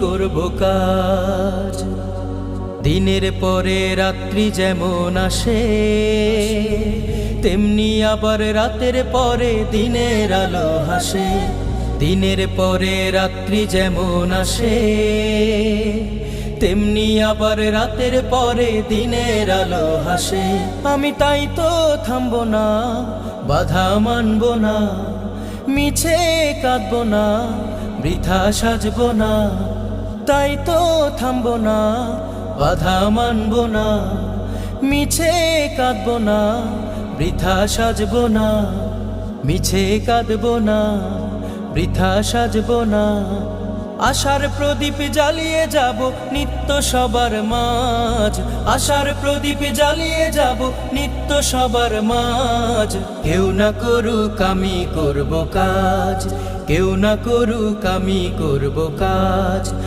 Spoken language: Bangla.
করব কাজ। দিনের পরে রাত্রি যেমন আসে, তেমনি আবার রাতের পরে দিনের আলো হাসে। দিনের পরে রাত্রি যেমন আসে, তেমনি আবার রাতের পরে দিনের আলো হাসে। আমি তাই তো থামবো না, বাধা মানবো না, মিছে কাঁদবো না, বৃথা সাজবো না। তাই তো থামবো না, বাধা মানবো না, মিছে কাঁদবো না, বৃথা সাজবো না। মিছে কাঁদবো না, বৃথা সাজবো না। আশার প্রদীপ জ্বালিয়ে যাব নিত্য সবার মাঝ। আশার প্রদীপ জ্বালিয়ে যাব নিত্য সবার মাঝ। কেউ না করুক আমি করব কাজ, কেউ না করুক আমি করব কাজ।